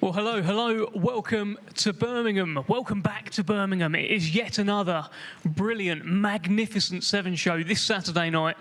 Well, hello. Welcome to Birmingham. Welcome back to Birmingham. It is yet another brilliant, magnificent Seven show this Saturday night,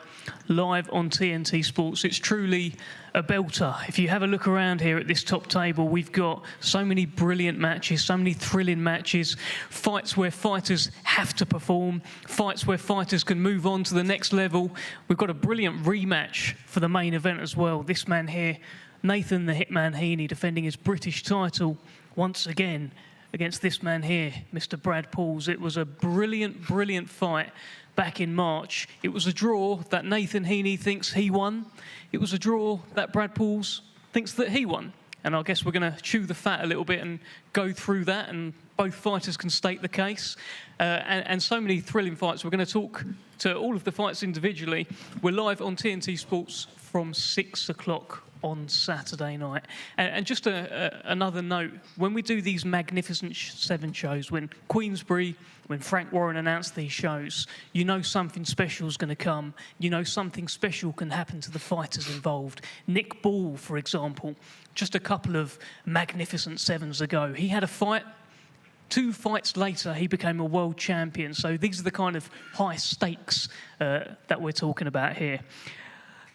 live on TNT Sports. It's truly a belter. If you have a look around here at this top table, we've got so many brilliant matches, so many thrilling matches, fights where fighters have to perform, fights where fighters can move on to the next level. We've got a brilliant rematch for the main event as well. This man here, Nathan the Hitman Heaney, defending his British title once again against this man here, Mr. Brad Pauls. It was a brilliant fight back in March. It was a draw that Nathan Heaney thinks he won. It was a draw that Brad Pauls thinks that he won. And I guess we're going to chew the fat a little bit and go through that, and both fighters can state the case. And so many thrilling fights. We're going to talk to all of the fights individually. We're live on TNT Sports from 6 o'clock on Saturday night. And just another note, when we do these magnificent Seven shows, when Queensberry, when Frank Warren announced these shows, you know something special is going to come. You know something special can happen to the fighters involved. Nick Ball, for example, just a couple of magnificent Sevens ago, he had a fight. 2 fights later, he became a world champion. So these are the kind of high stakes that we're talking about here.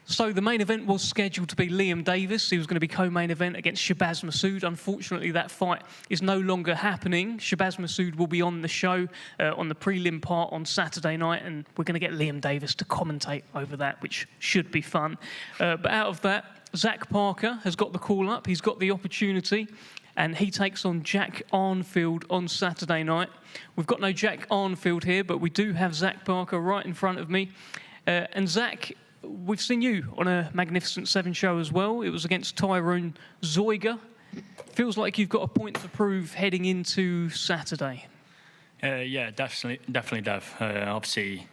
So the main event was scheduled to be Liam Davis. He was going to be co-main event against Shabazz Massoud. Unfortunately, that fight is no longer happening. Shabazz Massoud will be on the show on the prelim part on Saturday night, and we're going to get Liam Davis to commentate over that, which should be fun. But out of that, Zach Parker has got the call up. He's got the opportunity, and he takes on Jack Arnfield on Saturday night. We've got no Jack Arnfield here, but we do have Zach Parker right in front of me. And Zach, we've seen you on a Magnificent Seven show as well. It was against Tyrone Zoiga. Feels like you've got a point to prove heading into Saturday. Yeah, definitely, Dev. Obviously,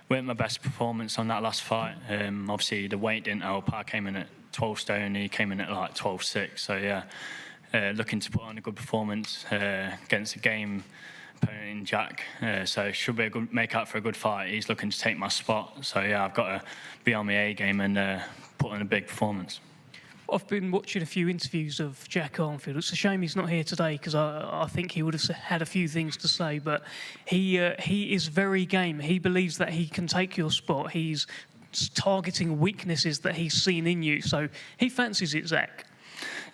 weren't my best performance on that last fight. Obviously, the weight didn't help. I came in at 12 stone. He came in at like 12.6. So yeah, looking to put on a good performance against a game opponent in Jack, so it should be a good make out for a good fight. He's looking to take my spot, so yeah, I've got to be on my A game and put in a big performance. I've been watching a few interviews of Jack Arnfield. It's a shame he's not here today because I think he would have had a few things to say, but he is very game. He believes that he can take your spot. He's targeting weaknesses that he's seen in you, so he fancies it, Zach.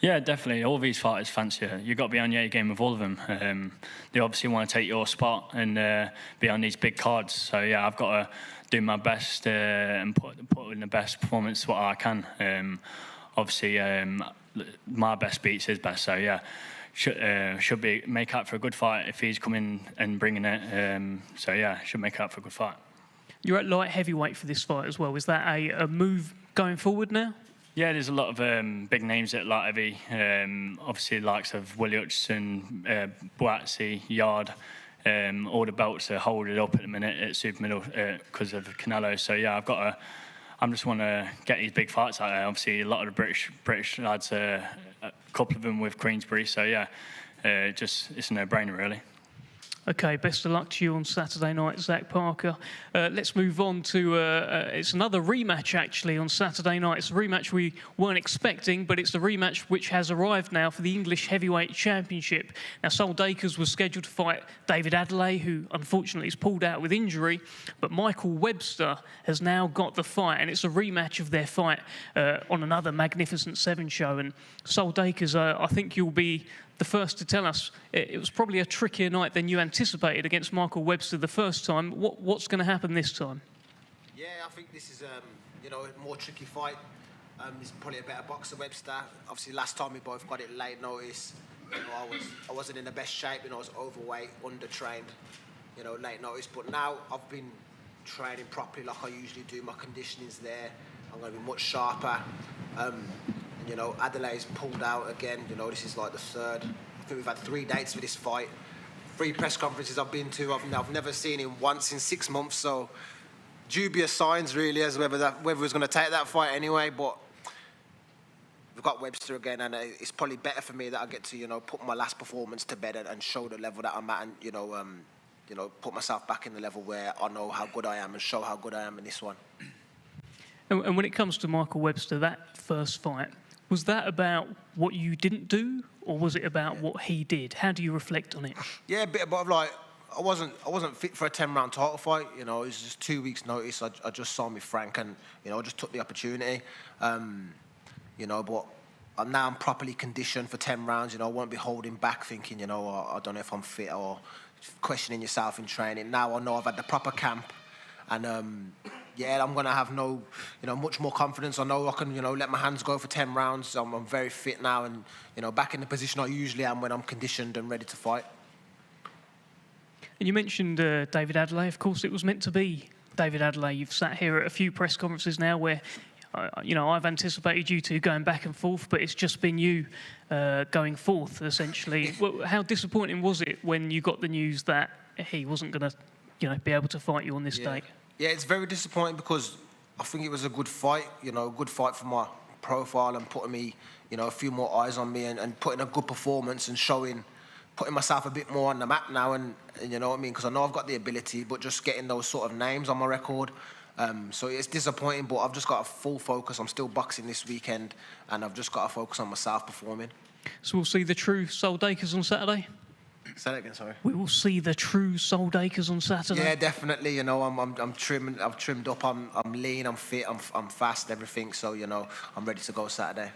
Yeah, definitely. All these fighters fancy it. You've got to be on your game with all of them. They obviously want to take your spot and be on these big cards. So, yeah, I've got to do my best and put in the best performance what I can. Obviously, my best beats his best. So, yeah, should be make out for a good fight if he's coming and bringing it. So, yeah, should make out for a good fight. You're at light heavyweight for this fight as well. Is that a move going forward now? Yeah, there's a lot of big names at light heavy. Obviously, the likes of Willie Hutchison, Boatsy, Yard. All the belts are holding up at the minute at super middle because of Canelo. So yeah, I just want to get these big fights out there. Obviously, a lot of the British lads, a couple of them with Queensberry. So yeah, it's a no-brainer really. Okay, best of luck to you on Saturday night, Zach Parker. Let's move on to, it's another rematch actually on Saturday night. It's a rematch we weren't expecting, but it's a rematch which has arrived now for the English Heavyweight Championship. Now, Sol Dacres was scheduled to fight David Adelaide, who unfortunately is pulled out with injury, but Michael Webster has now got the fight, and it's a rematch of their fight on another Magnificent Seven show. And Sol Dacres, I think you'll be the first to tell us it was probably a trickier night than you anticipated against Michael Webster the first time. What's going to happen this time? Yeah, I think this is a more tricky fight. He's probably a better boxer, Webster. Obviously, last time we both got it late notice. I wasn't in the best shape. I was overweight, undertrained. Late notice. But now I've been training properly like I usually do. My conditioning's there. I'm going to be much sharper. Adelaide's pulled out again. This is like the third. I think we've had 3 dates for this fight. 3 press conferences I've been to. I've never seen him once in 6 months. So dubious signs really as whether he was going to take that fight anyway. But we've got Webster again, and it's probably better for me that I get to put my last performance to bed and show the level that I'm at, and put myself back in the level where I know how good I am and show how good I am in this one. And when it comes to Michael Webster, that first fight Was that about what you didn't do, or was it about what he did? How do you reflect on it? Yeah, a bit of like, I wasn't fit for a 10-round title fight. You know, it was just 2 weeks' notice. I just signed with Frank, and you know, I just took the opportunity. You know, but now I'm properly conditioned for 10 rounds. You know, I won't be holding back, thinking, you know, I don't know if I'm fit, or questioning yourself in training. Now I know I've had the proper camp, and yeah, I'm gonna have much more confidence. I know I can, let my hands go for 10 rounds. I'm very fit now, and back in the position I usually am when I'm conditioned and ready to fight. And you mentioned David Adelaide. Of course, it was meant to be David Adelaide. You've sat here at a few press conferences now where, I've anticipated you two going back and forth, but it's just been you going forth, essentially. How disappointing was it when you got the news that he wasn't going to, be able to fight you on this date? Yeah, it's very disappointing because I think it was a good fight, a good fight for my profile and putting me, a few more eyes on me and putting a good performance and putting myself a bit more on the map now, and you know what I mean, because I know I've got the ability, but just getting those sort of names on my record. So it's disappointing, but I've just got a full focus. I'm still boxing this weekend, and I've just got to focus on myself performing. So we'll see the true Sol Dacres on Saturday? Say that again, sorry. We will see the true Sol Dacres on Saturday? Yeah, definitely. I'm trimmed. I've trimmed up. I'm lean. I'm fit. I'm fast. Everything. So I'm ready to go Saturday.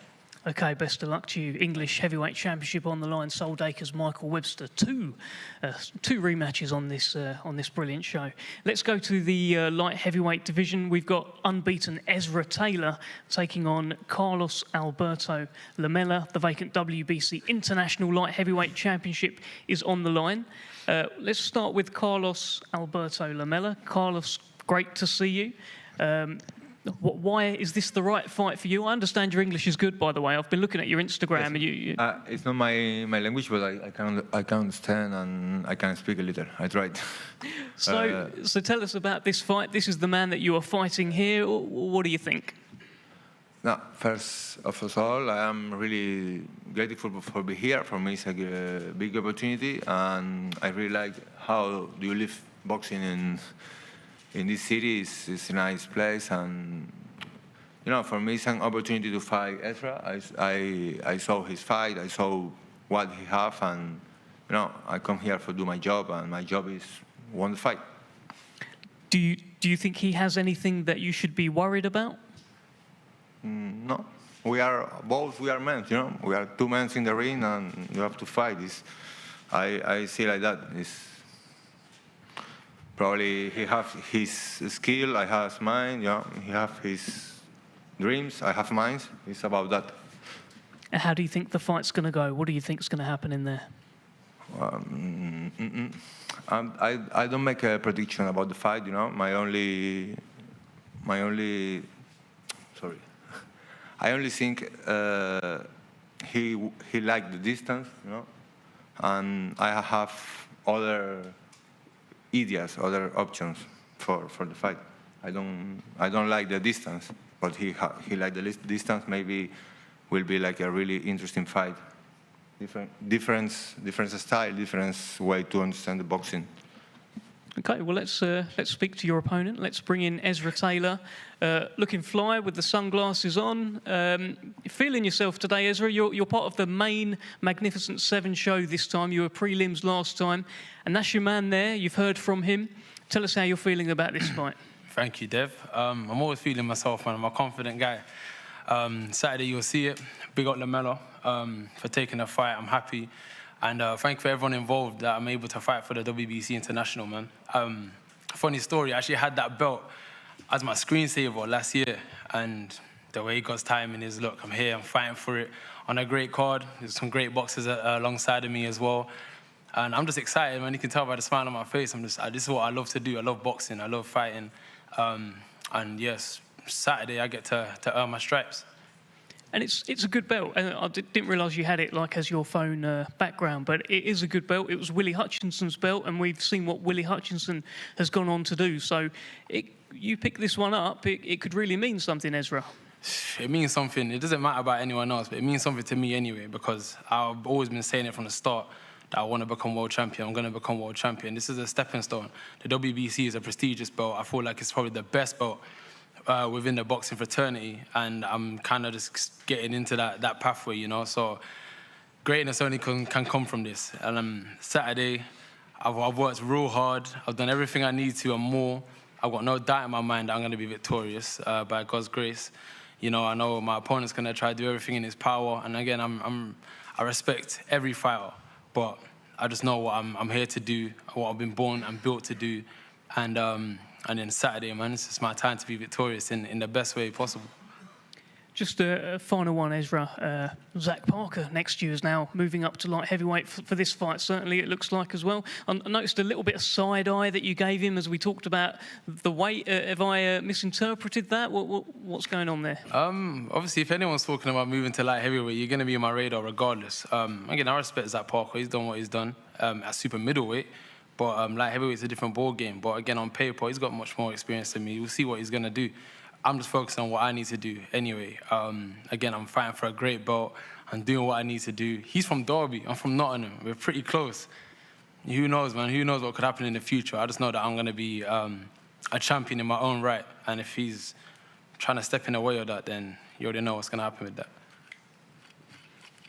Okay, best of luck to you. English Heavyweight Championship on the line. Sol Dacres, Michael Webster. Two rematches on this brilliant show. Let's go to the light heavyweight division. We've got unbeaten Ezra Taylor taking on Carlos Alberto Lamela. The vacant WBC International Light Heavyweight Championship is on the line. Let's start with Carlos Alberto Lamela. Carlos, great to see you. Why is this the right fight for you? I understand your English is good, by the way. I've been looking at your Instagram, and you... It's not my language, but I can understand and I can speak a little. I tried. So tell us about this fight. This is the man that you are fighting here. What do you think? No, first of all, I am really grateful for being here. For me, it's a big opportunity, and I really like how you live boxing in this city. It's a nice place, and for me it's an opportunity to fight Ezra. I saw his fight, I saw what he have, and I come here to do my job, and my job is win the fight. Do you think he has anything that you should be worried about? No, we are men. We are two men in the ring, and you have to fight. I see like that. Probably he have his skill, I have mine. He have his dreams, I have mine. It's about that. And how do you think the fight's going to go? What do you think is going to happen in there? I don't make a prediction about the fight. I only think he liked the distance. And I have other ideas, other options for the fight. I don't like the distance, but he like the distance. Maybe will be like a really interesting fight. Different style, different way to understand the boxing. Okay, well let's speak to your opponent. Let's bring in Ezra Taylor, looking fly with the sunglasses on. Feeling yourself today, Ezra? You're part of the main Magnificent Seven show this time. You were prelims last time, and that's your man there. You've heard from him. Tell us how you're feeling about this fight. Thank you, Dev. I'm always feeling myself, man. I'm a confident guy. Saturday you'll see it. Big up Lamela for taking the fight. I'm happy. And thank you for everyone involved that I'm able to fight for the WBC International, man. Funny story, I actually had that belt as my screensaver last year. And the way God's timing is, look, I'm here, I'm fighting for it on a great card. There's some great boxers alongside of me as well. And I'm just excited, man. You can tell by the smile on my face. This is what I love to do. I love boxing, I love fighting. And yes, Saturday I get to earn my stripes. And it's a good belt. I didn't realise you had it as your phone background, but it is a good belt. It was Willie Hutchinson's belt, and we've seen what Willie Hutchinson has gone on to do. So you pick this one up, it could really mean something, Ezra. It means something. It doesn't matter about anyone else, but it means something to me anyway, because I've always been saying it from the start that I want to become world champion. I'm going to become world champion. This is a stepping stone. The WBC is a prestigious belt. I feel like it's probably the best belt within the boxing fraternity, and I'm kind of just getting into that pathway, you know. So greatness only can come from this. And Saturday, I've worked real hard. I've done everything I need to and more. I've got no doubt in my mind that I'm going to be victorious by God's grace. You know, I know my opponent's going to try to do everything in his power. And again, I respect every fighter, but I just know what I'm here to do, what I've been born and built to do. And then Saturday, man, it's just my time to be victorious in the best way possible. Just a final one, Ezra. Zach Parker next year is now moving up to light heavyweight for this fight, certainly it looks like as well. I noticed a little bit of side eye that you gave him as we talked about the weight. Have I misinterpreted that? What's going on there? Obviously, if anyone's talking about moving to light heavyweight, you're going to be on my radar regardless. Again, I respect Zach Parker. He's done what he's done at super middleweight. But light heavyweight's a different ball game. But again, on paper, he's got much more experience than me. We'll see what he's going to do. I'm just focused on what I need to do anyway. Again, I'm fighting for a great belt. I'm doing what I need to do. He's from Derby. I'm from Nottingham. We're pretty close. Who knows, man? Who knows what could happen in the future? I just know that I'm going to be a champion in my own right. And if he's trying to step in the way of that, then you already know what's going to happen with that.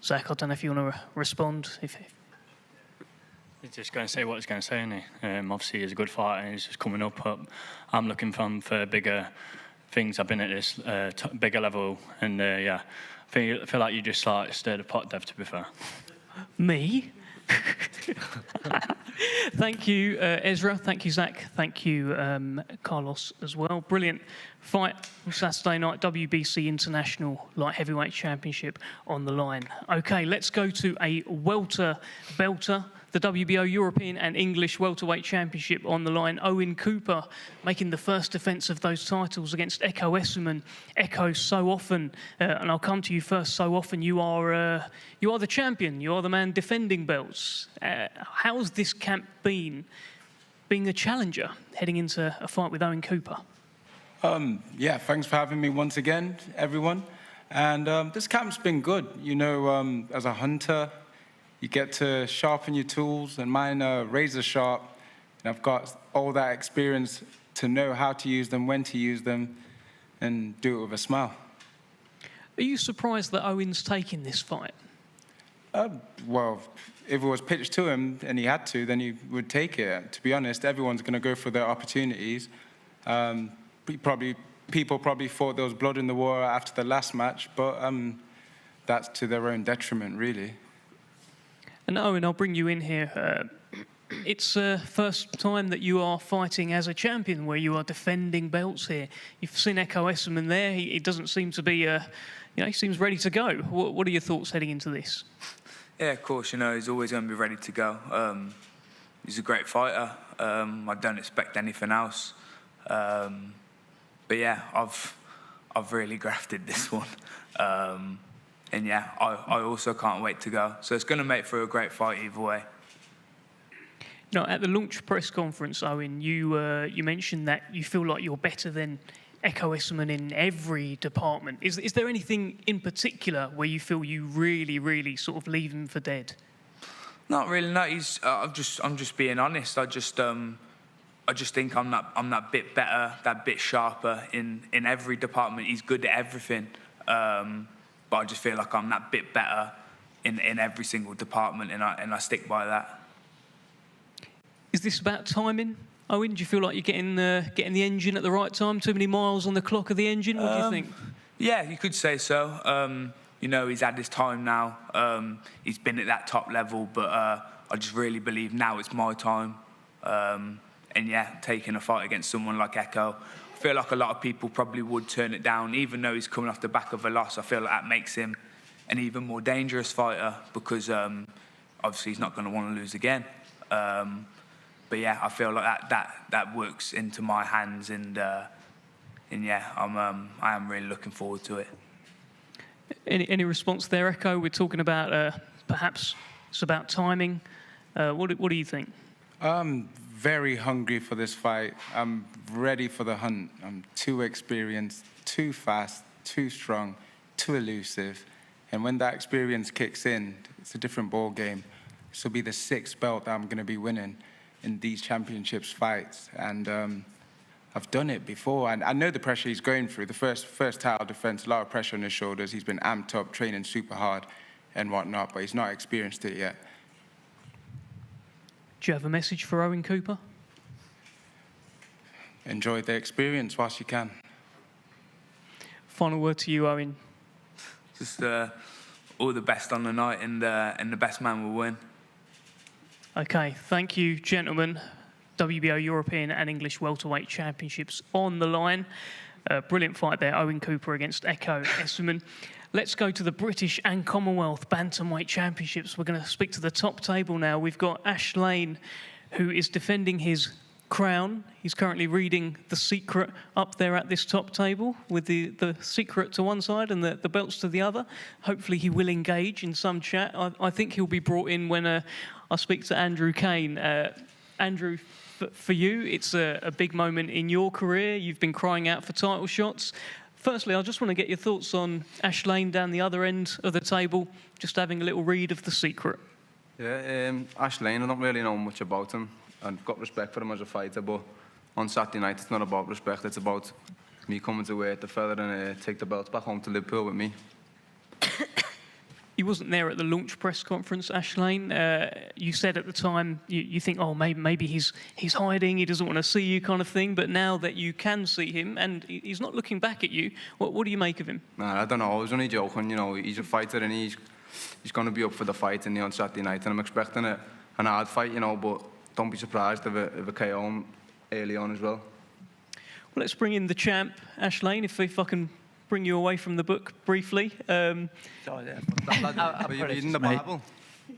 Zach, I don't know if you want to respond. He's just going to say what he's going to say, isn't he? Obviously, he's a good fighter and he's just coming up. I'm looking for bigger things. I've been at this bigger level, and I feel like you just stirred a pot, Dev, to be fair. Me? Thank you, Ezra. Thank you, Zach. Thank you, Carlos, as well. Brilliant fight on Saturday night. WBC International Light Heavyweight Championship on the line. OK, let's go to a welter belter. The WBO European and English Welterweight Championship on the line. Owen Cooper making the first defence of those titles against Ekow Essuman. Ekow, so often, and I'll come to you first, so often you are the champion. You are the man defending belts. How's this camp been, being a challenger, heading into a fight with Owen Cooper? Thanks for having me once again, everyone. And this camp's been good. You know, as a hunter, you get to sharpen your tools, and mine are razor sharp. And I've got all that experience to know how to use them, when to use them, and do it with a smile. Are you surprised that Owen's taking this fight? Well, if it was pitched to him and he had to, then he would take it. To be honest, everyone's going to go for their opportunities. People probably thought there was blood in the water after the last match, but that's to their own detriment, really. And Owen, I'll bring you in here. It's the first time that you are fighting as a champion, where you are defending belts here. You've seen Ekow Essuman there. He doesn't seem to be, he seems ready to go. What are your thoughts heading into this? Yeah, of course. You know, he's always going to be ready to go. He's a great fighter. I don't expect anything else. But yeah, I've really grafted this one. And yeah, I also can't wait to go. So it's going to make for a great fight either way. You know, at the launch press conference, Owen, you mentioned that you feel like you're better than Ekow Essuman in every department. Is there anything in particular where you feel you really, really sort of leave him for dead? Not really. No, I'm just being honest. I just think I'm that bit better, that bit sharper in every department. He's good at everything. But I just feel like I'm that bit better in every single department, and I stick by that. Is this about timing, Owen? Do you feel like you're getting the engine at the right time? Too many miles on the clock of the engine? What do you think? Yeah, you could say so. You know, he's had his time now. He's been at that top level, but I just really believe now it's my time. And yeah, taking a fight against someone like Ekow, I feel like a lot of people probably would turn it down, even though he's coming off the back of a loss. I feel like that makes him an even more dangerous fighter, because obviously he's not going to want to lose again. But yeah, I feel like that works into my hands, and yeah, I am really looking forward to it. Any response there, Ekow? We're talking about perhaps it's about timing. What do you think? Very hungry for this fight. I'm ready for the hunt. I'm too experienced, too fast, too strong, too elusive. And when that experience kicks in, it's a different ball game. This will be the 6th belt that I'm going to be winning in these championships fights. And I've done it before, and I know the pressure he's going through. The first title defense, a lot of pressure on his shoulders. He's been amped up, training super hard and whatnot, but he's not experienced it yet. Do you have a message for Owen Cooper? Enjoy the experience whilst you can. Final word to you, Owen. Just all the best on the night, and the best man will win. Okay, thank you, gentlemen. WBO European and English welterweight championships on the line. Brilliant fight there, Owen Cooper against Ekow Essuman. Let's go to the British and Commonwealth bantamweight championships. We're going to speak to the top table now. We've got Ash Lane, who is defending his crown. He's currently reading The Secret up there at this top table with the Secret to one side and the belts to the other. Hopefully he will engage in some chat. I think he'll be brought in when I speak to Andrew Cain. Andrew, for you, it's a big moment in your career. You've been crying out for title shots. Firstly, I just want to get your thoughts on Ash Lane down the other end of the table, just having a little read of The Secret. Yeah, Ash Lane, I don't really know much about him. I've got respect for him as a fighter, but on Saturday night, it's not about respect. It's about me coming to wear the feather and take the belts back home to Liverpool with me. You wasn't there at the launch press conference, Ash Lane. You said at the time you think, oh, maybe he's hiding, he doesn't want to see you, kind of thing. But now that you can see him and he's not looking back at you, what do you make of him? Nah, I don't know. I was only joking. You know, he's a fighter and he's going to be up for the fight on Saturday night, and I'm expecting an hard fight. You know, but don't be surprised if a KO him early on as well. Well, let's bring in the champ, Ash Lane, if I can bring you away from the book briefly. Were you reading the Bible?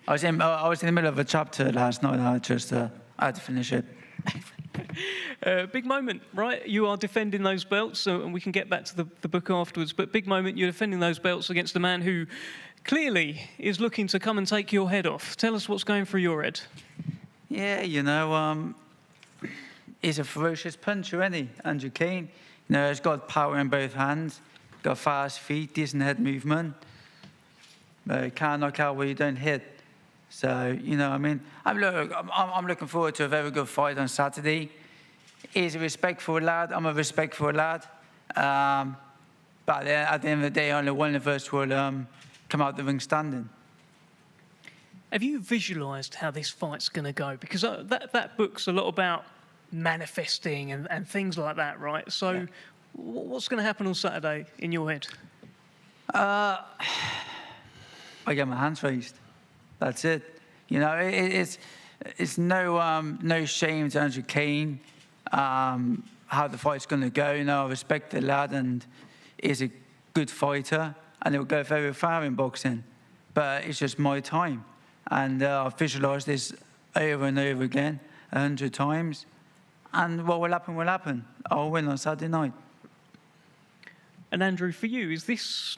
I was in the middle of a chapter last night. I had to finish it. Big moment, right? You are defending those belts, and we can get back to the book afterwards. But big moment, you're defending those belts against a man who clearly is looking to come and take your head off. Tell us what's going through your head. Yeah, you know, he's a ferocious puncher, isn't he? Andrew Cain. You know, he's got power in both hands. Got fast feet, decent head movement. Can't knock out where you don't hit. So, you know, I mean, I'm looking forward to a very good fight on Saturday. He's a respectful lad. I'm a respectful lad. But at the end of the day, only one of us will come out the ring standing. Have you visualised how this fight's going to go? Because that book's a lot about manifesting and things like that, right? So... Yeah. What's going to happen on Saturday in your head? I get my hands raised. That's it. You know, it's no shame to Andrew Cain how the fight's going to go. You know, I respect the lad and he's a good fighter and he'll go very far in boxing. But it's just my time. And I've visualised this over and over again 100 times. And what will happen will happen. I'll win on Saturday night. And Andrew, for you, is this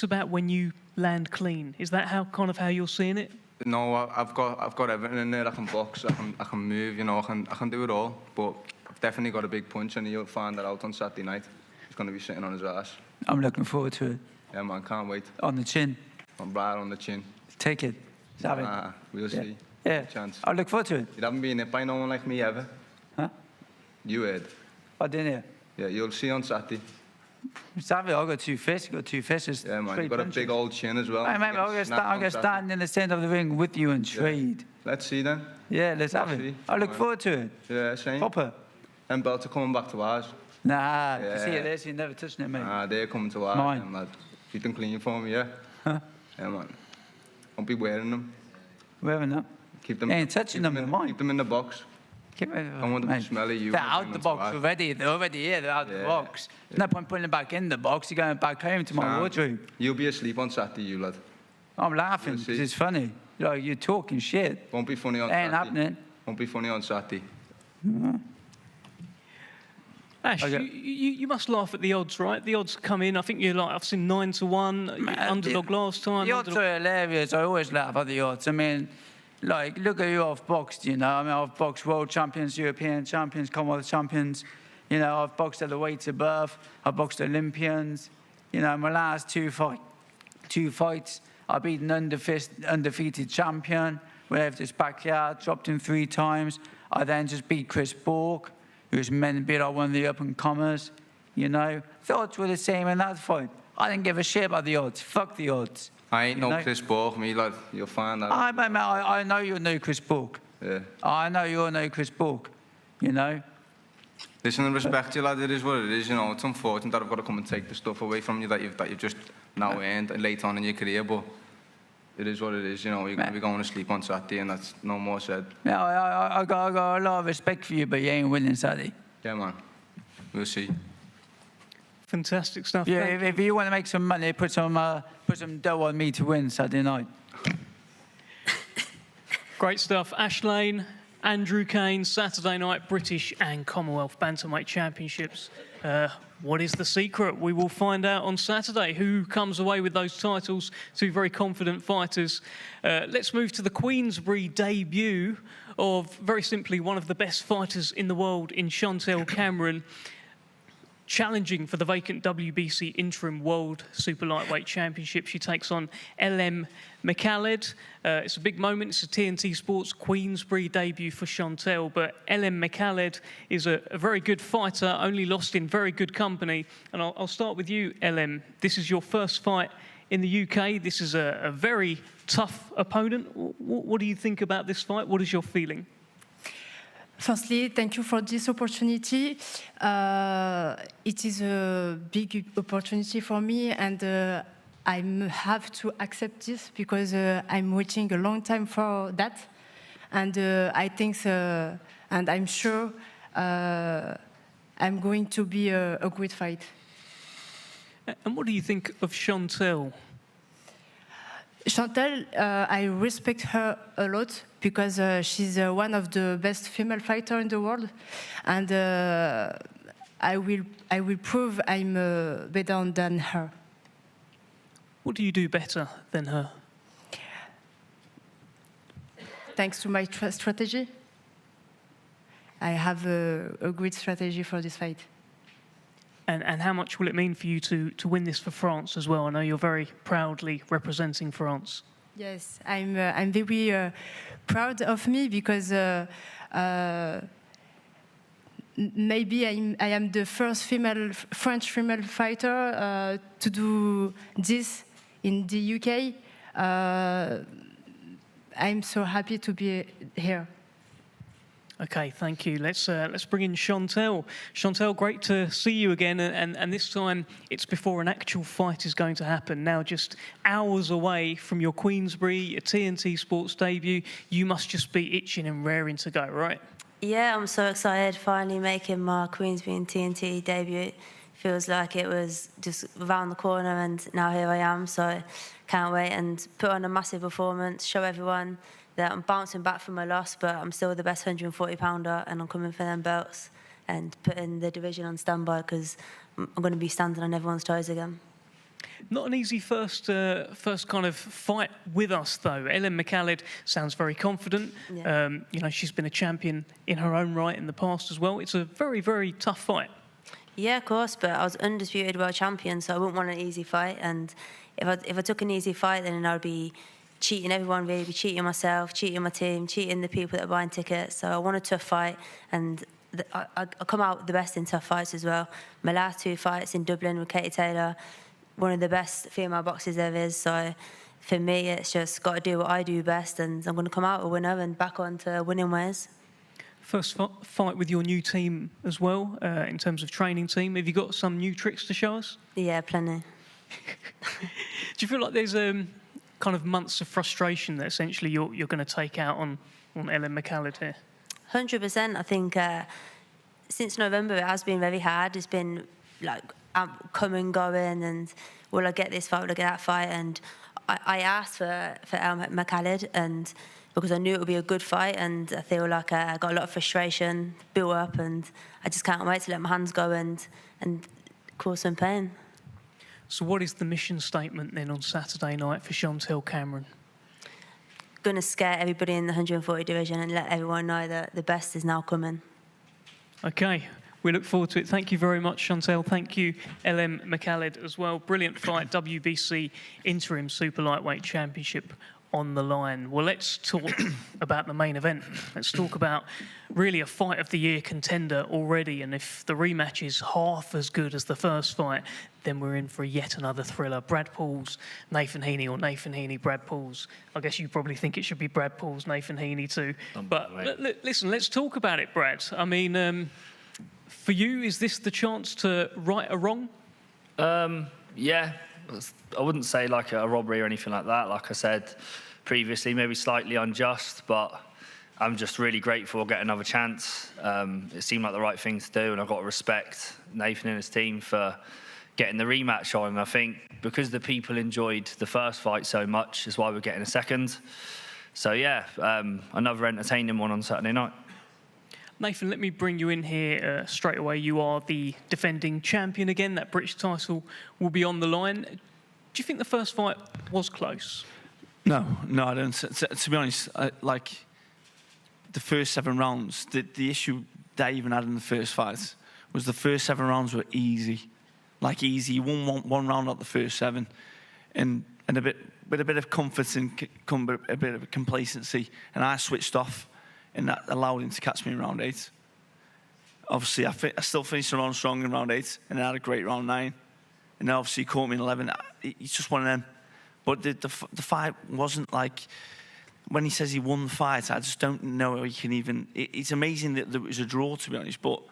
about when you land clean? Is that how you're seeing it? No, I've got everything in there. I can box, I can move, you know, I can do it all. But I've definitely got a big punch, and you'll find that out on Saturday night. He's going to be sitting on his ass. I'm looking forward to it. Yeah, man, can't wait. On the chin. I'm right on the chin. Take it. Have it. We'll see. Yeah. Chance. I look forward to it. You haven't been hit by no one like me ever. Huh? You heard. I didn't hear. Yeah, you'll see on Saturday. Saturday, I've got 2 fists. Got 2 fists. Yeah, man, you've got a big old chin as well. Hey, mate, I'm going to stand in the centre of the ring with you and trade. Yeah. Let's see then. Yeah, let's have it. I look forward to it. Yeah, same. Proper. And belts are coming back to ours. Nah, you see it there, so you're never touching it, mate. Nah, they're coming to ours. Mine. Lad. Keep them clean for me, yeah? Huh? Yeah, man. Don't be wearing them. Wearing them? Keep them. Ain't touching them, mine. Keep them in the box. I want them to smell of you. They're out the box already. They're already here. They're out the box. There's no point putting them back in the box. You're going back home to my wardrobe. You'll be asleep on Saturday, you lad. I'm laughing because it's funny. Like, you're talking shit. Won't be funny on Saturday. Ain't happening. Won't be funny on Saturday. Mm-hmm. Ash, you must laugh at the odds, right? The odds come in. I think you're like, I've seen 9-1, underdog last time. The odds are hilarious. I always laugh at the odds. I mean, like, look at who I've boxed, you know. I mean, I've boxed world champions, European champions, Commonwealth champions. You know, I've boxed at the weights above. I've boxed Olympians. You know, my last two fights, I beat an undefeated champion. We have this backyard, dropped him 3 times. I then just beat Chris Borg. who's meant to be like one of the up-and-comers, you know. The odds were the same in that fight. I didn't give a shit about the odds. Fuck the odds. I ain't no Chris Borg, me, lad. You'll find that. I know you're no Chris Borg. Yeah. I know you're no Chris Borg, you know. Listen, I respect you, lad. It is what it is, you know. It's unfortunate that I've got to come and take the stuff away from you that you've just now earned late on in your career, but it is what it is, you know. You're going to be going to sleep on Saturday, and that's no more said. Yeah, I got a lot of respect for you, but you ain't winning Saturday. Yeah, man. We'll see. Fantastic stuff. Yeah, if you want to make some money, put some dough on me to win Saturday night. Great stuff. Ash Lane, Andrew Cain, Saturday night British and Commonwealth Bantamweight Championships. What is the secret? We will find out on Saturday who comes away with those titles. Two very confident fighters. Let's move to the Queensberry debut of, very simply, one of the best fighters in the world in Chantelle Cameron, challenging for the vacant WBC Interim World Super Lightweight Championship. She takes on LM McCalled. It's a big moment. It's a TNT Sports Queensberry debut for Chantelle, but LM McCalled is a very good fighter, only lost in very good company. And I'll start with you, LM. This is your first fight in the UK. This is a very tough opponent. What do you think about this fight? What is your feeling? Firstly, thank you for this opportunity. It is a big opportunity for me, and I have to accept this because I'm waiting a long time for that. And I think, and I'm sure, I'm going to be a great fight. And what do you think of Chantelle? Chantelle, I respect her a lot because she's one of the best female fighters in the world, and I will prove I'm better than her. What do you do better than her? Thanks to my strategy. I have a great strategy for this fight. And how much will it mean for you to win this for France as well? I know you're very proudly representing France. Yes, I'm very proud of me because maybe I am the first French female fighter to do this in the UK. I'm so happy to be here. Okay, thank you. Let's bring in Chantelle. Chantelle, great to see you again, and this time it's before an actual fight is going to happen. Now, just hours away from your Queensberry, your TNT Sports debut, you must just be itching and raring to go, right? Yeah, I'm so excited, finally making my Queensberry and TNT debut. Feels like it was just around the corner, and now here I am, so can't wait and put on a massive performance, show everyone that I'm bouncing back from my loss, but I'm still the best 140-pounder, and I'm coming for them belts and putting the division on standby because I'm going to be standing on everyone's toes again. Not an easy first kind of fight with us, though. LM McCalled sounds very confident. Yeah. You know, she's been a champion in her own right in the past as well. It's a very, very tough fight. Yeah, of course, but I was undisputed world champion, so I wouldn't want an easy fight. And if I took an easy fight, then I'd be cheating everyone, really, be cheating myself, cheating my team, cheating the people that are buying tickets. So I want a tough fight, and I come out the best in tough fights as well. My last two fights in Dublin with Katie Taylor, one of the best female boxers there is. So for me, it's just got to do what I do best, and I'm going to come out a winner and back on to winning ways. First fight with your new team as well, in terms of training team. Have you got some new tricks to show us? Yeah, plenty. Do you feel like there's kind of months of frustration that essentially you're going to take out on LM McCalled here? 100%. I think since November it has been very hard. It's been like coming, going, and will I get this fight, will I get that fight? And I asked for McCalled, and because I knew it would be a good fight, and I feel like I got a lot of frustration built up, and I just can't wait to let my hands go and cause some pain. So what is the mission statement then on Saturday night for Chantelle Cameron? Going to scare everybody in the 140 division and let everyone know that the best is now coming. Okay, we look forward to it. Thank you very much, Chantelle. Thank you, LM McCalled, as well. Brilliant fight, WBC Interim Super Lightweight Championship on the line. Well, let's talk about the main event. Let's talk about really a fight of the year contender already. And if the rematch is half as good as the first fight, then we're in for yet another thriller. Brad Pauls, Nathan Heaney, or Nathan Heaney, Brad Pauls. I guess you probably think it should be Brad Pauls, Nathan Heaney too. But listen, let's talk about it, Brad. I mean, for you, is this the chance to right a wrong? Yeah. I wouldn't say like a robbery or anything like that. Like I said previously, maybe slightly unjust, but I'm just really grateful to get another chance. It seemed like the right thing to do, and I've got to respect Nathan and his team for getting the rematch on. And I think because the people enjoyed the first fight so much is why we're getting a second. So yeah, another entertaining one on Saturday night. Nathan, let me bring you in here straight away. You are the defending champion again. That British title will be on the line. Do you think the first fight was close? No, I don't. To be honest, like the first 7 rounds, the issue that I even had in the first fight was the first 7 rounds were easy. Like easy. You won one round out the first 7. And with a bit of comfort and a bit of complacency. And I switched off. And that allowed him to catch me in round 8. Obviously, I still finished the round strong in round 8, and I had a great round 9. And then obviously he caught me in 11. He's just one of them. But the fight wasn't like, when he says he won the fight, I just don't know how he can even. It's amazing that it was a draw, to be honest. But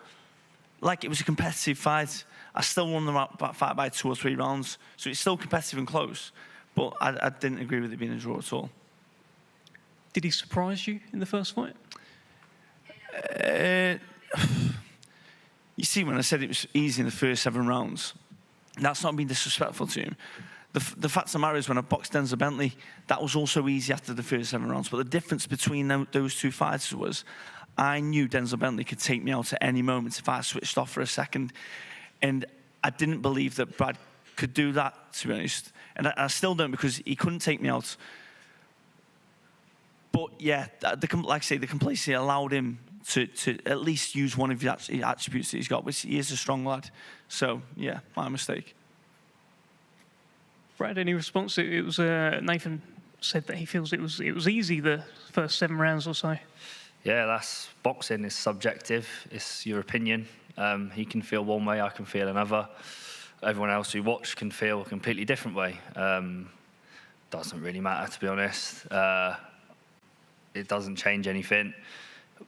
like, it was a competitive fight. I still won the fight by 2 or 3 rounds, so it's still competitive and close. But I didn't agree with it being a draw at all. Did he surprise you in the first fight? You see, when I said it was easy in the first 7 rounds, that's not being disrespectful to him. The fact of the matter is, when I boxed Denzel Bentley, that was also easy after the first 7 rounds. But the difference between those 2 fights was, I knew Denzel Bentley could take me out at any moment if I switched off for a second. And I didn't believe that Brad could do that, to be honest. And I still don't, because he couldn't take me out. But yeah, like I say, the complacency allowed him to at least use one of the attributes that he's got, which he is a strong lad. So yeah, my mistake. Brad, any response? It was Nathan said that he feels it was easy the first 7 rounds or so. Yeah, that's boxing. It's subjective. It's your opinion. He can feel one way, I can feel another. Everyone else who watched can feel a completely different way. Doesn't really matter, to be honest. It doesn't change anything.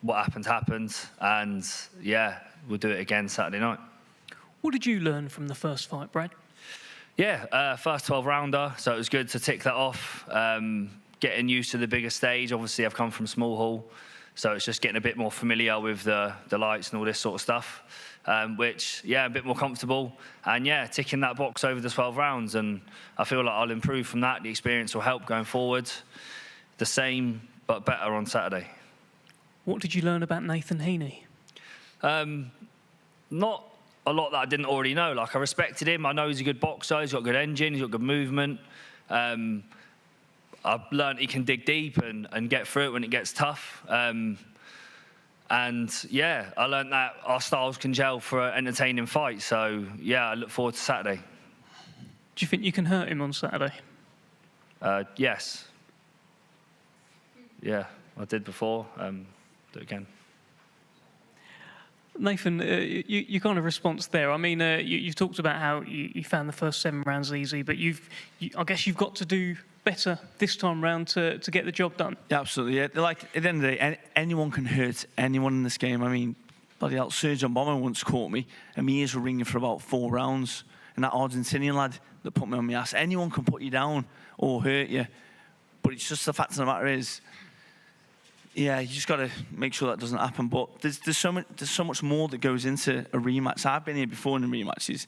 What happened, and yeah, we'll do it again Saturday night. What did you learn from the first fight, Brad? Yeah, first 12-rounder, so it was good to tick that off. Getting used to the bigger stage. Obviously, I've come from small hall, so it's just getting a bit more familiar with the lights and all this sort of stuff, which, yeah, a bit more comfortable. And, yeah, ticking that box over the 12 rounds, and I feel like I'll improve from that. The experience will help going forward. The same, but better on Saturday. What did you learn about Nathan Heaney? Not a lot that I didn't already know. Like, I respected him. I know he's a good boxer. He's got good engine. He's got good movement. I've learned he can dig deep and get through it when it gets tough. And, yeah, I learned that our styles can gel for an entertaining fight. So, yeah, I look forward to Saturday. Do you think you can hurt him on Saturday? Yes. Yeah, I did before. Do it again. Nathan, you kind of response there. I mean, you've talked about how you found the first 7 rounds easy, but I guess you've got to do better this time round to get the job done. Yeah, absolutely. Yeah. Like, at the end of the day, anyone can hurt anyone in this game. I mean, bloody hell, Sergio Bomber once caught me, and my ears were ringing for about 4 rounds. And that Argentinian lad that put me on my ass, anyone can put you down or hurt you. But it's just the fact of the matter is, yeah, you just got to make sure that doesn't happen. But there's so much more that goes into a rematch. I've been here before in the rematches.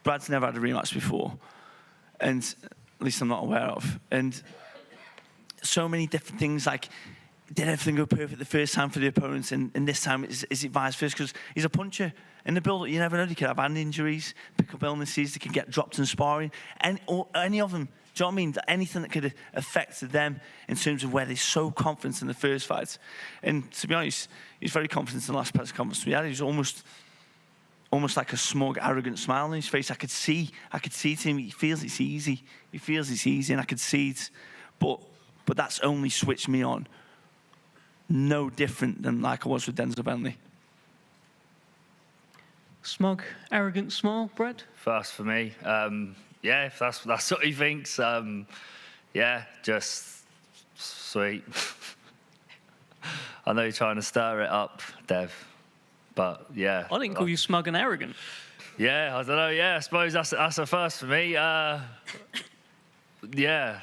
Brad's never had a rematch before, and at least I'm not aware of. And so many different things, like, did everything go perfect the first time for the opponent, and this time is it vice versa? Because he's a puncher. In the build-up, you never know. They could have hand injuries, pick up illnesses, they could get dropped in sparring, or any of them. Do you know what I mean? Anything that could affect them in terms of where they're so confident in the first fight. And to be honest, he's very confident in the last press conference we had. He was almost like a smug, arrogant smile on his face. I could see to him, he feels it's easy. He feels it's easy, and I could see it. But but that's only switched me on. No different than like I was with Denzel Bentley. Smug, arrogant smile, Brad? First for me. Yeah, if that's what he thinks. Yeah, just sweet. I know you're trying to stir it up, Dev, but yeah. I didn't call you smug and arrogant. Yeah, I don't know. Yeah, I suppose that's a first for me. Yeah,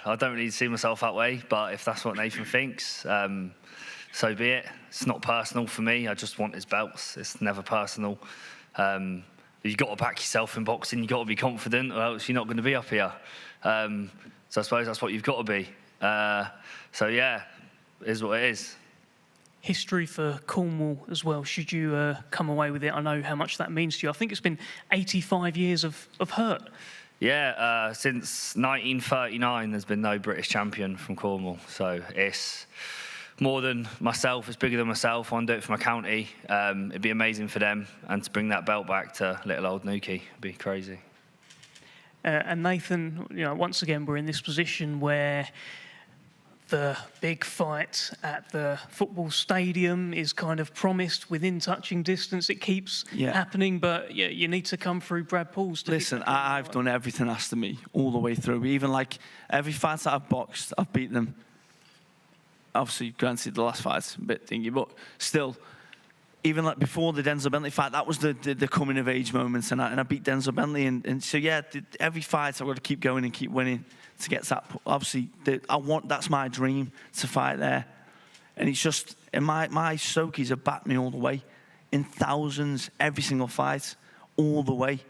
I don't really see myself that way, but if that's what Nathan thinks, so be it. It's not personal for me. I just want his belts. It's never personal. You've got to back yourself in boxing. You've got to be confident, or else you're not going to be up here. So I suppose that's what you've got to be. So yeah, it is what it is. History for Cornwall as well, should you come away with it. I know how much that means to you. I think it's been 85 years of hurt. Yeah, since 1939, there's been no British champion from Cornwall. So it's more than myself, it's bigger than myself. I want to do it for my county. It'd be amazing for them. And to bring that belt back to little old Newquay would be crazy. And Nathan, once again, we're in this position where the big fight at the football stadium is kind of promised within touching distance. It keeps happening, but you need to come through Brad Pauls. Listen, I've done everything asked of me all the way through. Even like every fight that I've boxed, I've beat them. Obviously, granted, the last fight's a bit thingy, but still, even like before the Denzel Bentley fight, that was the coming of age moments, and I beat Denzel Bentley, and so yeah, every fight I've got to keep going and keep winning to get to that. Obviously, that's my dream, to fight there, and it's just, and my Sokies have backed me all the way, in thousands, every single fight, all the way.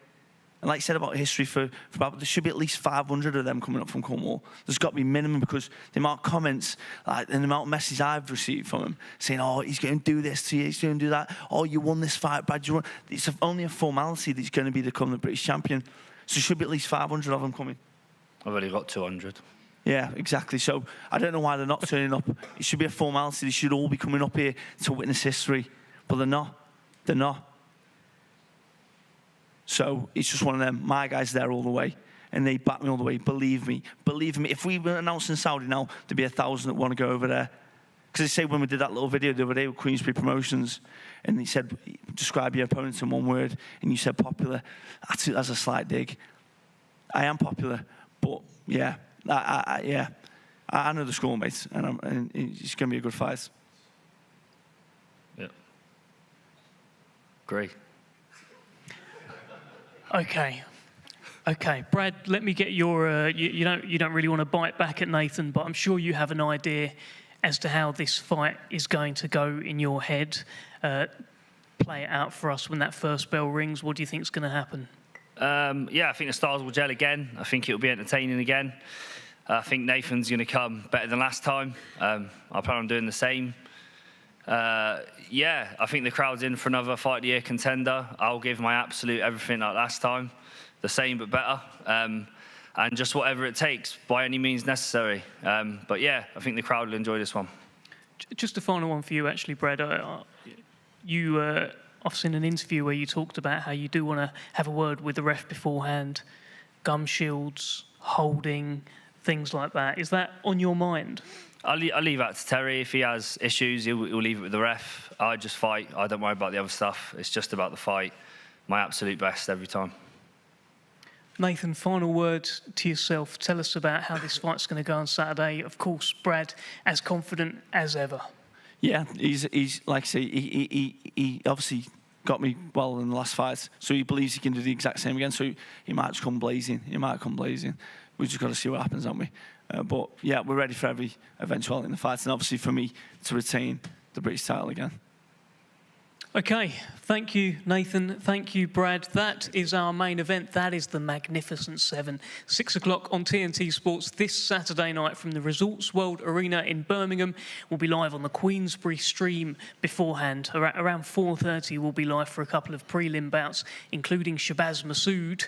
And like I said about history, for about, there should be at least 500 of them coming up from Cornwall. There's got to be minimum, because the amount of comments, like, and the amount of messages I've received from him saying, oh, he's going to do this to you, he's going to do that. Oh, you won this fight, Brad. You won. It's only a formality that he's going to become the British champion. So there should be at least 500 of them coming. I've only got 200. Yeah, exactly. So I don't know why they're not turning up. It should be a formality. They should all be coming up here to witness history. But they're not. They're not. So it's just one of them. My guy's there all the way, and they back me all the way. Believe me. Believe me. If we were announcing Saudi now, there'd be 1,000 that want to go over there. Because they say when we did that little video the other day with Queensberry Promotions, and he said, describe your opponents in one word, and you said popular. I took that as a slight dig. I am popular, but yeah, I know the score, mate, and it's going to be a good fight. Yeah. Great. Okay, Brad. Let me get your. You don't really want to bite back at Nathan, but I'm sure you have an idea as to how this fight is going to go in your head. Play it out for us when that first bell rings. What do you think is going to happen? Yeah, I think the stars will gel again. I think it will be entertaining again. I think Nathan's going to come better than last time. I plan on doing the same. Yeah, I think the crowd's in for another Fight of the Year contender. I'll give my absolute everything like last time. The same but better. And just whatever it takes, by any means necessary. But yeah, I think the crowd will enjoy this one. Just a final one for you, actually, Brad. I've seen an interview where you talked about how you do want to have a word with the ref beforehand. Gum shields, holding, things like that. Is that on your mind? I'll leave that to Terry. If he has issues, he'll leave it with the ref. I just fight. I don't worry about the other stuff. It's just about the fight. My absolute best every time. Nathan, final word to yourself. Tell us about how this fight's going to go on Saturday. Of course, Brad, as confident as ever. Yeah, he's like I say, he obviously got me well in the last fight, so he believes he can do the exact same again. So he might just come blazing. We just got to see what happens, haven't we? But yeah, we're ready for every eventuality in the fight, and obviously for me to retain the British title again. Okay, thank you, Nathan. Thank you, Brad. That is our main event. That is the Magnificent Seven. 6 o'clock on TNT Sports this Saturday night from the Resorts World Arena in Birmingham. We'll be live on the Queensberry stream beforehand. Around 4:30, we'll be live for a couple of prelim bouts, including Shabazz Massoud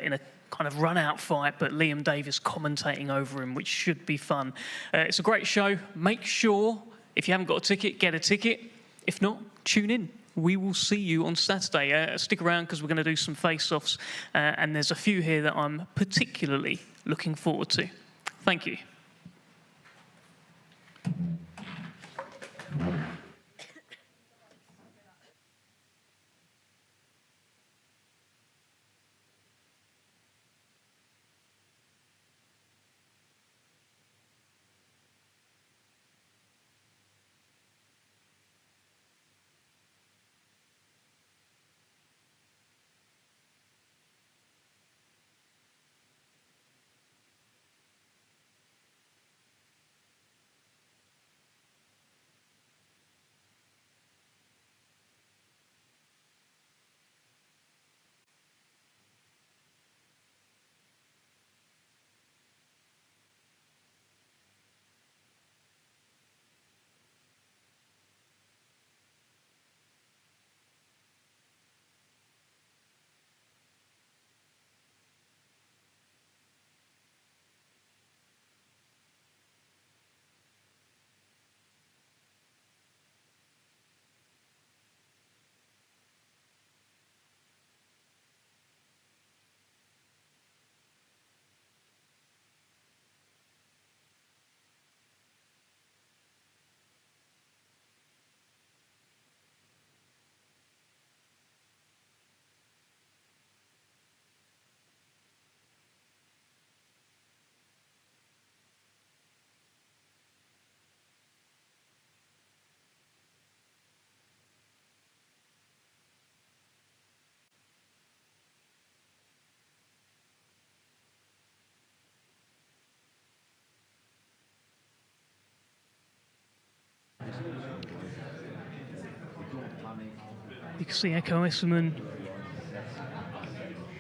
in a kind of run-out fight, but Liam Davis commentating over him, which should be fun. It's a great show. Make sure, if you haven't got a ticket, get a ticket. If not, tune in. We will see you on Saturday. Stick around because we're going to do some face-offs, and there's a few here that I'm particularly looking forward to. Thank you. You can see Ekow Essuman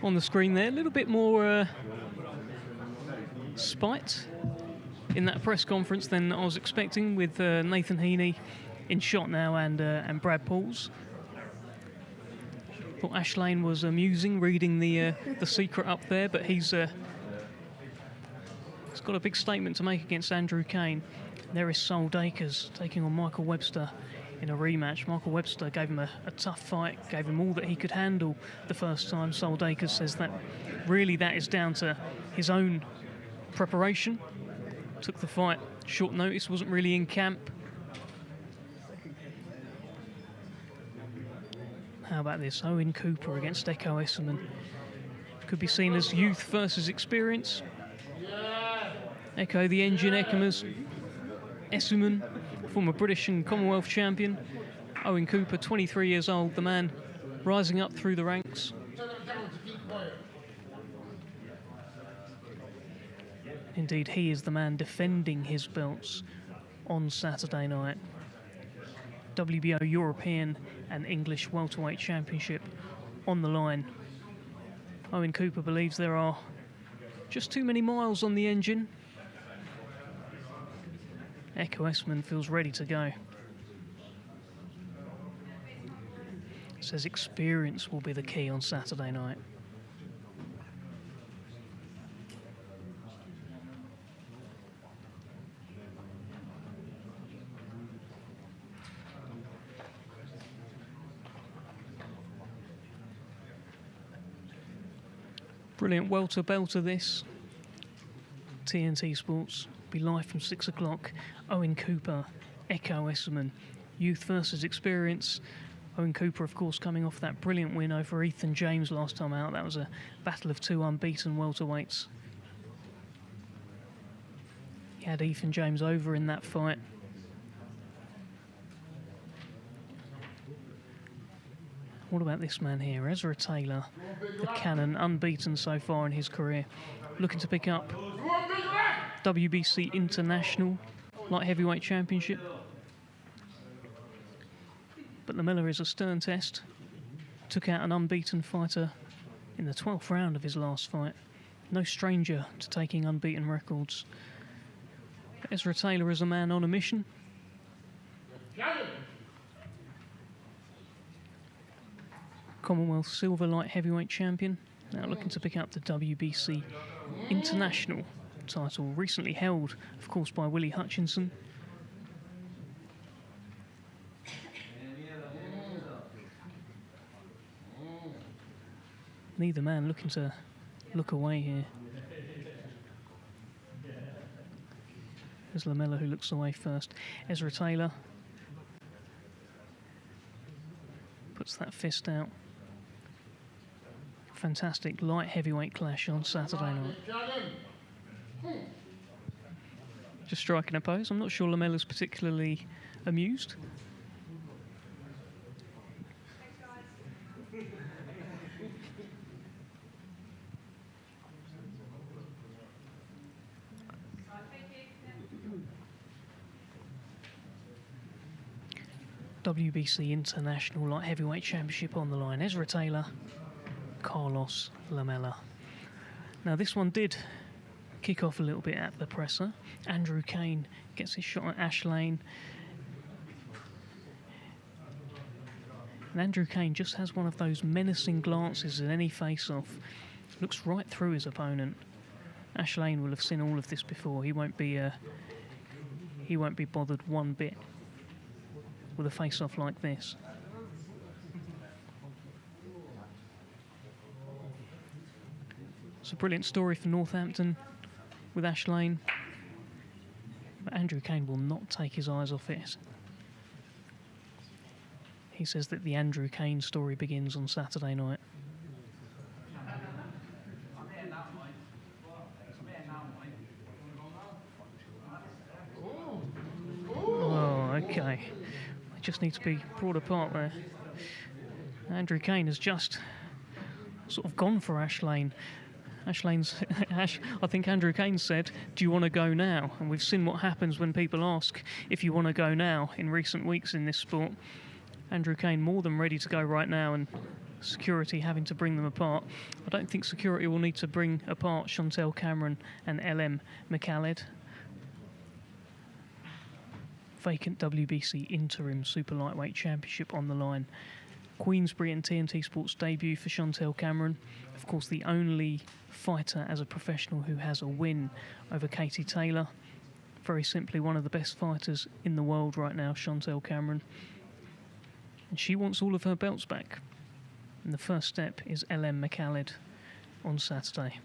on the screen there. A little bit more spite in that press conference than I was expecting, with Nathan Heaney in shot now and Brad Pauls. Thought Ash Lane was amusing reading the secret up there, but he's got a big statement to make against Andrew Cain. There is Sol Dacres taking on Michael Webster in a rematch. Michael Webster gave him a tough fight, gave him all that he could handle the first time. Sol Dacres says that really that is down to his own preparation. Took the fight short notice, wasn't really in camp. How about this? Owen Cooper against Ekow Essuman. Could be seen as youth versus experience. Ekow, the engine, Essuman, former British and Commonwealth champion. Owen Cooper, 23 years old, the man rising up through the ranks. Indeed, he is the man defending his belts on Saturday night. WBO European and English welterweight championship on the line. Owen Cooper believes there are just too many miles on the engine. Ekow Essuman feels ready to go. Says experience will be the key on Saturday night. Brilliant welter belter this. TNT Sports be live from 6 o'clock. Owen Cooper, Ekow Essuman, youth versus experience. Owen Cooper, of course, coming off that brilliant win over Ethan James last time out. That was a battle of two unbeaten welterweights. He had Ethan James over in that fight. What about this man here, Ezra Taylor, the cannon, unbeaten so far in his career, looking to pick up WBC International Light Heavyweight Championship. But the Miller is a stern test. Took out an unbeaten fighter in the 12th round of his last fight. No stranger to taking unbeaten records. But Ezra Taylor is a man on a mission. Commonwealth Silver Light Heavyweight Champion, now looking to pick up the WBC International title, recently held, of course, by Willie Hutchinson. Neither man looking to look away here. There's Lamella who looks away first. Ezra Taylor puts that fist out. Fantastic light heavyweight clash on Saturday night. Just striking a pose. I'm not sure Lamella's particularly amused. WBC International Light Heavyweight Championship on the line. Ezra Taylor, Carlos Lamella. Now this one did kick off a little bit at the presser. Andrew Cain gets his shot at Ash Lane. And Andrew Cain just has one of those menacing glances at any face-off. Looks right through his opponent. Ash Lane will have seen all of this before. He won't be bothered one bit with a face-off like this. It's a brilliant story for Northampton with Ash Lane, but Andrew Cain will not take his eyes off it. He says that the Andrew Cain story begins on Saturday night. Oh, okay. They just need to be brought apart there. Andrew Cain has just sort of gone for Ash Lane. I think Andrew Cain said, "Do you want to go now?" And we've seen what happens when people ask if you want to go now in recent weeks in this sport. Andrew Cain more than ready to go right now, and security having to bring them apart. I don't think security will need to bring apart Chantelle Cameron and LM McCalled. Vacant WBC Interim Super Lightweight Championship on the line. Queensberry and TNT Sports debut for Chantelle Cameron. Of course, the only fighter as a professional who has a win over Katie Taylor. Very simply, one of the best fighters in the world right now, Chantelle Cameron. And she wants all of her belts back. And the first step is LM McCalled on Saturday.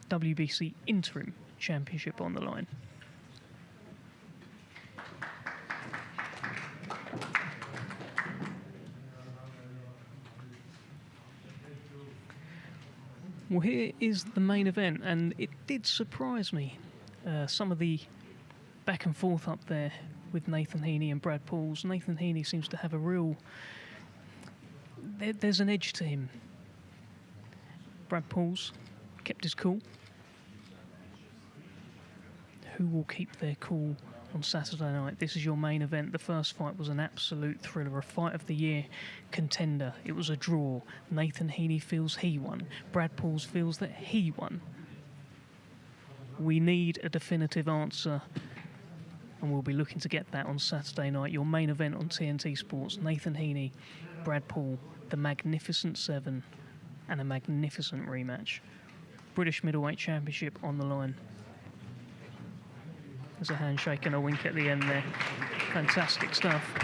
WBC Interim Championship on the line. Well, here is the main event, and it did surprise me. Some of the back and forth up there with Nathan Heaney and Brad Pauls. Nathan Heaney seems to have a real... There's an edge to him. Brad Pauls kept his cool. Who will keep their cool on Saturday night? This is your main event. The first fight was an absolute thriller, a fight of the year contender. It was a draw. Nathan Heaney feels he won. Brad Pauls feels that he won. We need a definitive answer, and we'll be looking to get that on Saturday night. Your main event on TNT Sports. Nathan Heaney, Brad Paul, the Magnificent Seven, and a magnificent rematch. British Middleweight Championship on the line. There's a handshake and a wink at the end there. Fantastic stuff.